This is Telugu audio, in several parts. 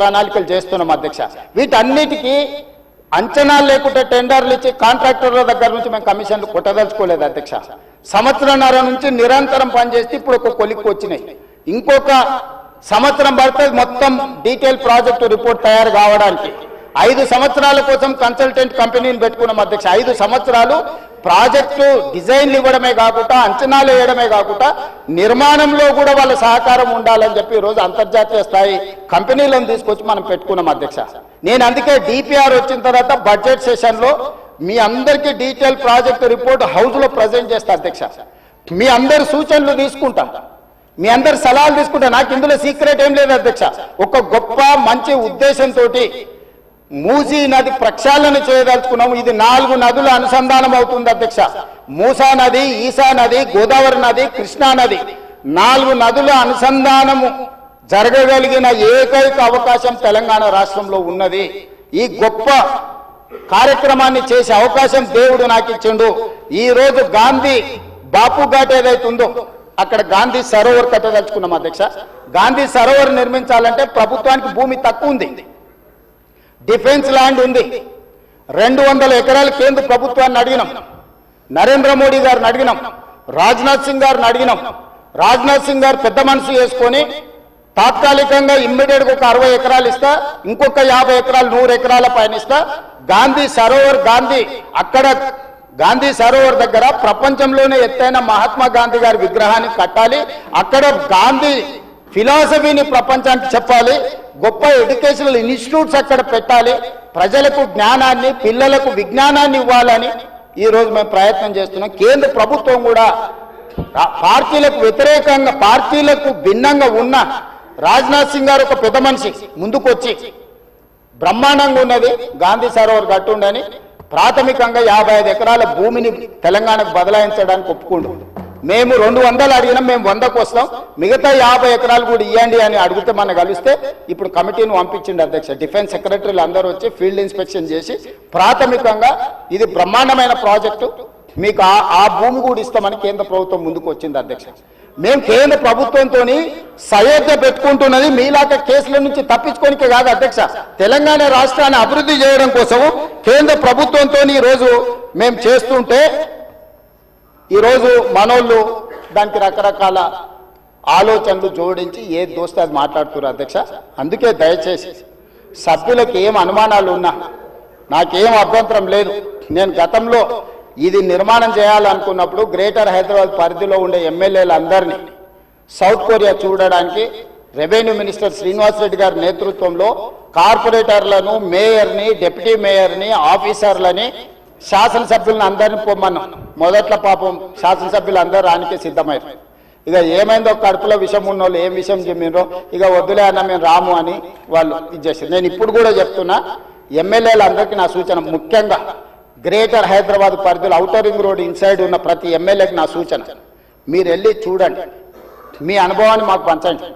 ప్రణాళికలు చేస్తున్నాం అధ్యక్ష. వీటన్నిటికీ అంచనాలు లేకుంటే టెండర్లు ఇచ్చి కాంట్రాక్టర్ల దగ్గర నుంచి మేము కమిషన్లు కొట్టదలుచుకోలేదు అధ్యక్ష. సంవత్సరంన్నర నుంచి నిరంతరం పనిచేస్తే ఇప్పుడు ఒక కొలిక్కి వచ్చినాయి. ఇంకొక సంవత్సరం పడుతుంది మొత్తం డీటెయిల్ ప్రాజెక్టు రిపోర్ట్ తయారు కావడానికి. 5 సంవత్సరాల కోసం కన్సల్టెంట్ కంపెనీని పెట్టుకున్నాం అధ్యక్ష. 5 సంవత్సరాలు ప్రాజెక్టు డిజైన్లు ఇవ్వడమే కాకుండా అంచనాలు వేయడమే కాకుండా నిర్మాణంలో కూడా వాళ్ళ సహకారం ఉండాలని చెప్పి ఈరోజు అంతర్జాతీయ స్థాయి కంపెనీలను తీసుకొచ్చి మనం పెట్టుకున్నాం అధ్యక్ష. నేను అందుకే డిపిఆర్ వచ్చిన తర్వాత బడ్జెట్ సెషన్లో మీ అందరికీ డీటెయిల్ ప్రాజెక్టు రిపోర్ట్ హౌస్లో ప్రజెంట్ చేస్తా అధ్యక్ష. మీ అందరి సూచనలు తీసుకుంటా, మీ అందరి సలహాలు తీసుకుంటా. నాకు ఇందులో సీక్రెట్ ఏం లేదు అధ్యక్ష. ఒక గొప్ప మంచి ఉద్దేశంతో మూసీ నది ప్రక్షాళన చేయదలుచుకున్నాము. ఇది 4 నదుల అనుసంధానం అవుతుంది అధ్యక్ష. మూసా నది, ఈసా నది, గోదావరి నది, కృష్ణా నది, 4 నదుల అనుసంధానము జరగగలిగిన ఏకైక అవకాశం తెలంగాణ రాష్ట్రంలో ఉన్నది. ఈ గొప్ప కార్యక్రమాన్ని చేసే అవకాశం దేవుడు నాకు ఇచ్చిండు. ఈ రోజు గాంధీ బాపు ఘాట్ ఏదైతుందో అక్కడ గాంధీ సరోవర్ కట్టదలుచుకున్నాం అధ్యక్ష. గాంధీ సరోవర్ నిర్మించాలంటే ప్రభుత్వానికి భూమి తక్కువ ఉంది, డిఫెన్స్ ల్యాండ్ ఉంది. 200 ఎకరాలు కేంద్ర ప్రభుత్వాన్ని అడిగినాం, నరేంద్ర మోడీ గారిని అడిగినాం, రాజ్నాథ్ సింగ్ గారిని అడిగినాం. రాజ్నాథ్ సింగ్ గారు పెద్ద మనసు చేసుకొని తాత్కాలికంగా ఇమ్మీడియట్గా ఒక 60 ఎకరాలు ఇస్తా, ఇంకొక 50 ఎకరాలు 100 ఎకరాల పైన ఇస్తా. గాంధీ సరోవర్, అక్కడ గాంధీ సరోవర్ దగ్గర ప్రపంచంలోనే ఎత్తైన మహాత్మా గాంధీ గారి విగ్రహాన్ని కట్టాలి. అక్కడ గాంధీ ఫిలాసఫీని ప్రపంచానికి చెప్పాలి. గొప్ప ఎడ్యుకేషనల్ ఇన్స్టిట్యూట్స్ అక్కడ పెట్టాలి. ప్రజలకు జ్ఞానాన్ని, పిల్లలకు విజ్ఞానాన్ని ఇవ్వాలని ఈరోజు మేము ప్రయత్నం చేస్తున్నాం. కేంద్ర ప్రభుత్వం కూడా పార్టీలకు వ్యతిరేకంగా, పార్టీలకు భిన్నంగా ఉన్న రాజ్నాథ్ సింగ్ గారు ఒక పెద్ద మనిషి ముందుకొచ్చి బ్రహ్మాండంగా ఉన్నది గాంధీ సరోవర్ కట్టుండని ప్రాథమికంగా 55 ఎకరాల భూమిని తెలంగాణకు బదలాయించడానికి ఒప్పుకుంటాం. మేము 200 అడిగినాం, మేము 100కు వస్తాం. మిగతా 50 ఎకరాలు కూడా ఇవ్వండి అని అడిగితే మనం కలిస్తే ఇప్పుడు కమిటీని పంపించింది అధ్యక్ష. డిఫెన్స్ సెక్రటరీలు అందరూ వచ్చి ఫీల్డ్ ఇన్స్పెక్షన్ చేసి ప్రాథమికంగా ఇది బ్రహ్మాండమైన ప్రాజెక్టు, మీకు ఆ భూమి కూడా ఇస్తామని కేంద్ర ప్రభుత్వం ముందుకు వచ్చింది అధ్యక్ష. మేము కేంద్ర ప్రభుత్వంతో సయోధ్య పెట్టుకుంటున్నది మీలాగా కేసుల నుంచి తప్పించుకోనికే కాదు అధ్యక్ష, తెలంగాణ రాష్ట్రాన్ని అభివృద్ధి చేయడం కోసం కేంద్ర ప్రభుత్వంతో ఈరోజు మేము చేస్తుంటే ఈరోజు మనోళ్ళు దానికి రకరకాల ఆలోచనలు జోడించి ఏ దోస్తే అది మాట్లాడుతున్నారు అధ్యక్ష. అందుకే దయచేసి సభ్యులకు ఏం అనుమానాలు ఉన్నా నాకేం అభ్యంతరం లేదు. నేను గతంలో ఇది నిర్మాణం చేయాలనుకున్నప్పుడు గ్రేటర్ హైదరాబాద్ పరిధిలో ఉండే ఎమ్మెల్యేలందరినీ సౌత్ కొరియా చూడడానికి రెవెన్యూ మినిస్టర్ శ్రీనివాస్ రెడ్డి గారి నేతృత్వంలో కార్పొరేటర్లను, మేయర్ని, డిప్యూటీ మేయర్ని, ఆఫీసర్లని, శాసనసభ్యులను అందరినీ పొమ్మన్నాం. మొదట్లో పాపం శాసనసభ్యులు అందరూ రానికే సిద్ధమయ్యారు. ఇక ఏమైందో కడుపులో విషయం ఉన్న వాళ్ళు ఏం విషయం చెప్పినరో ఇక వద్దులే అన్న మేము రాము అని వాళ్ళు ఇచ్చేసారు. నేను ఇప్పుడు కూడా చెప్తున్నా, ఎమ్మెల్యేలందరికీ నా సూచన, ముఖ్యంగా గ్రేటర్ హైదరాబాద్ పరిధిలో ఔటర్ రింగ్ రోడ్ ఇన్సైడ్ ఉన్న ప్రతి ఎమ్మెల్యేకి నా సూచన, మీరు వెళ్ళి చూడండి, మీ అనుభవాన్ని మాకు పంచండి,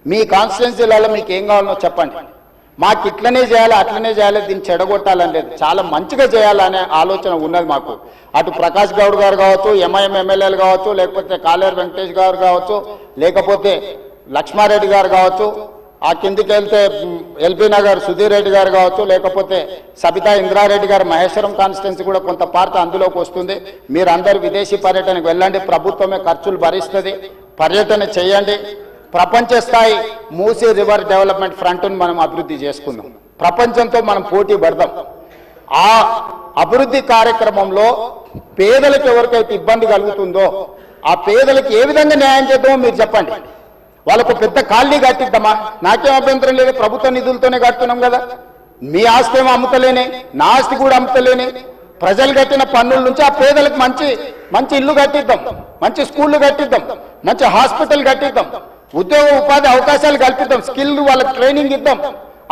మీ కాన్స్టిట్యున్సీలలో మీకు ఏం కావాలో చెప్పండి. మాకు ఇట్లనే చేయాలి, అట్లనే చేయాలి, దీన్ని చెడగొట్టాలని లేదు, చాలా మంచిగా చేయాలనే ఆలోచన ఉన్నది మాకు. అటు ప్రకాష్ గౌడ్ గారు కావచ్చు, ఎంఐఎం ఎమ్మెల్యేలు కావచ్చు, లేకపోతే కాలేరు వెంకటేష్ గారు కావచ్చు, లేకపోతే లక్ష్మారెడ్డి గారు కావచ్చు, ఆ కిందికి వెళ్తే ఎల్బీ నగర్ సుధీర్ రెడ్డి గారు కావచ్చు, లేకపోతే సబితా ఇంద్రారెడ్డి గారు మహేశ్వరం కాన్స్టిట్యున్సీ కూడా కొంత పార్ట్ అందులోకి వస్తుంది. మీరందరూ విదేశీ పర్యటనకు వెళ్ళండి, ప్రభుత్వమే ఖర్చులు భరిస్తుంది, పర్యటన చేయండి. ప్రపంచ స్థాయి మూసీ రివర్ డెవలప్మెంట్ ఫ్రంట్ను మనం అభివృద్ధి చేసుకుందాం, ప్రపంచంతో మనం పోటీ పడదాం. ఆ అభివృద్ధి కార్యక్రమంలో పేదలకు ఎవరికైతే ఇబ్బంది కలుగుతుందో ఆ పేదలకు ఏ విధంగా న్యాయం చేద్దామో మీరు చెప్పండి. వాళ్ళకు పెద్ద కాలనీ కట్టిద్దామా, నాకేం అభ్యంతరం లేదు, ప్రభుత్వ నిధులతోనే కడుతున్నాం కదా. మీ ఆస్తి ఏమో అమ్ముతలేనే, నా ఆస్తి కూడా అమ్ముతలేనే, ప్రజలు కట్టిన పన్నుల నుంచి ఆ పేదలకు మంచి మంచి ఇల్లు కట్టిద్దాం, మంచి స్కూళ్ళు కట్టిద్దాం, మంచి హాస్పిటల్ కట్టిద్దాం, ఉద్యోగ ఉపాధి అవకాశాలు కల్పిద్దాం, స్కిల్ వాళ్ళకి ట్రైనింగ్ ఇద్దాం.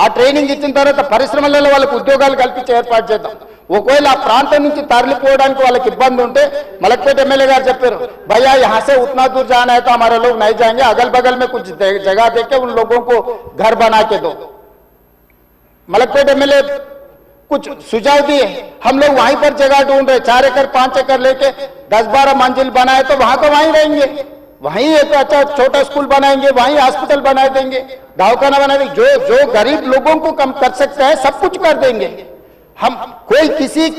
ఆ ట్రైనింగ్ ఇచ్చిన తర్వాత పరిశ్రమలలో వాళ్ళకి ఉద్యోగాలు కల్పించి ఏర్పాటు చేద్దాం. ఒకవేళ ఆ ప్రాంతం నుంచి తరలిపోవడానికి వాళ్ళకి ఇబ్బంది ఉంటే మలక్పేట ఎమ్మెల్యే గారు చెప్పారు, भैया यहाँ से उतना दूर जाना है तो हमारे लोग नहीं जाएंगे, अगल बगल में कुछ जगह देके उन लोगों को घर बना के दो। मलकपेट एमएलए कुछ सुझाव दिए, हम लोग वहीं पर जगह ढूंढ रहे, 4 एकड़ 5 एकड़ लेके 10-12 मंजिल बनाए तो वहां को वहीं रहेंगे, वहीं एक अच्छा छोटा स्कूल बनाएंगे, वहीं हॉस्पिटल बना देंगे, दवाखाना बना देंगे, जो जो गरीब लोगों को कम कर सकते हैं सब कुछ कर देंगे। हम कोई किसी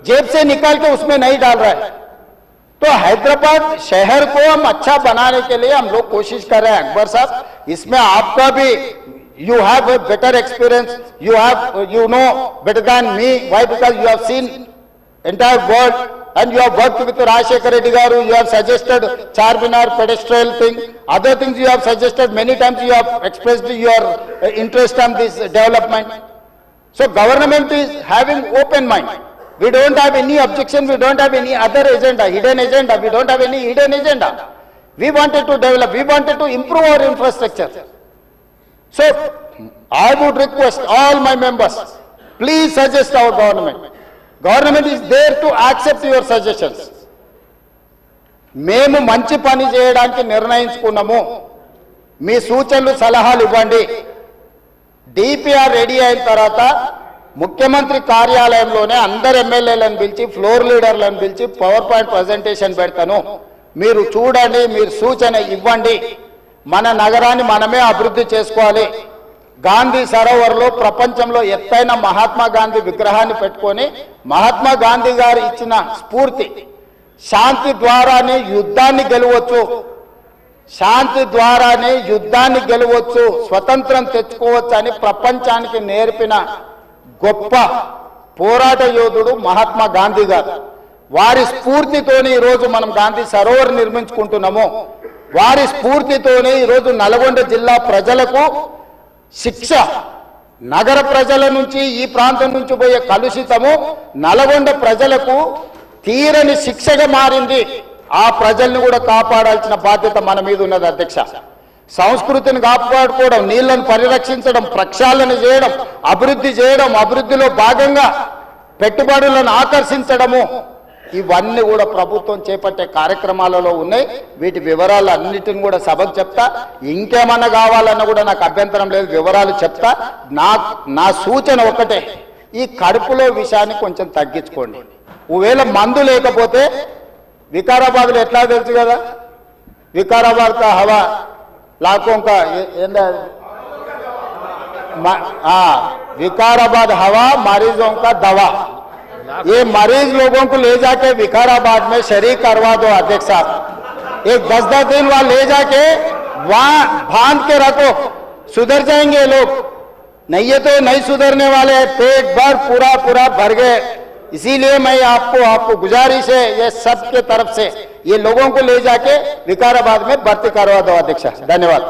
जेब से निकाल के उसमें नहीं डाल रहा है। तो हैदराबाद शहर को हम अच्छा बनाने के लिए हम लोग कोशिश कर रहे हैं। अकबर साहब, इसमें आपका भी you have a better experience, you know better than me. Why? Because you have seen entire world and you have worked with Rajshekar Reddy garu. You have suggested Charminar pedestrian thing, other things you have suggested many times. You have expressed your interest on this development. So government is having open mind. We don't have any objection, we don't have any other agenda, hidden agenda. We don't have any hidden agenda. We wanted to develop, we wanted to improve our infrastructure. So, I would request all my members, please suggest our government. Government is there to accept your suggestions. మేము మంచి పని చేయడానికి నిర్ణయించుకున్నాము, మీ సూచనలు సలహాలు ఇవ్వండి. డిపిఆర్ రెడీ అయిన తర్వాత ముఖ్యమంత్రి కార్యాలయంలోనే అందరు ఎమ్మెల్యేలను పిలిచి, ఫ్లోర్ లీడర్లను పిలిచి పవర్ పాయింట్ ప్రజెంటేషన్ పెడతాను. మీరు చూడండి, మీరు సూచన ఇవ్వండి. మన నగరాన్ని మనమే అభివృద్ధి చేసుకోవాలి. గాంధీ సరోవర్లో ప్రపంచంలో ఎత్తైన మహాత్మా గాంధీ విగ్రహాన్ని పెట్టుకొని, మహాత్మా గాంధీ గారు ఇచ్చిన స్ఫూర్తి, శాంతి ద్వారానే యుద్ధాన్ని గెలవచ్చు, శాంతి ద్వారానే యుద్ధాన్ని గెలవచ్చు, స్వతంత్రం తెచ్చుకోవచ్చు అని ప్రపంచానికి నేర్పిన గొప్ప పోరాట యోధుడు మహాత్మా గాంధీ గారు. వారి స్ఫూర్తితోనే ఈరోజు మనం గాంధీ సరోవర్ నిర్మించుకుంటున్నాము. వారి స్ఫూర్తితోనే ఈరోజు నల్గొండ జిల్లా ప్రజలకు శిక్ష, నగర ప్రజల నుంచి ఈ ప్రాంతం నుంచి పోయే కలుషితము నల్గొండ ప్రజలకు తీరని శిక్షగా మారింది. ఆ ప్రజల్ని కూడా కాపాడాల్సిన బాధ్యత మన మీద ఉన్నది అధ్యక్ష. సంస్కృతిని కాపాడుకోవడం, నీళ్లను పరిరక్షించడం, ప్రక్షాళన చేయడం, అభివృద్ధి చేయడం, అభివృద్ధిలో భాగంగా పెట్టుబడులను ఆకర్షించడము, ఇవన్నీ కూడా ప్రభుత్వం చేపట్టే కార్యక్రమాలలో ఉన్నాయి. వీటి వివరాలు అన్నిటిని కూడా సభకు చెప్తా. ఇంకేమన్నా కావాలన్నా కూడా నాకు అభ్యంతరం లేదు, వివరాలు చెప్తా. నా సూచన ఒకటే, ఈ కడుపులో విషయాన్ని కొంచెం తగ్గించుకోండి. ఒకవేళ మందు లేకపోతే వికారాబాద్లో ఎట్లా తెలుసు కదా, వికారాబాద్ కా హవా लाखों का विकाराबाद हवा, मरीजों का दवा. ये मरीज लोगों को ले जाके विकाराबाद में शरीक करवा दो अध्यक्ष साहब. एक 10-10 दिन वहां ले जाके वहां बांध के रखो, सुधर जाएंगे लोग. नहीं है तो नहीं सुधरने वाले, पेट भर पूरा भर गए. इसीलिए मैं आपको गुजारिश है, ये सबके तरफ से, ये लोगों को ले जाके विकाराबाद में भर्ती करवा दो अध्यक्ष. धन्यवाद.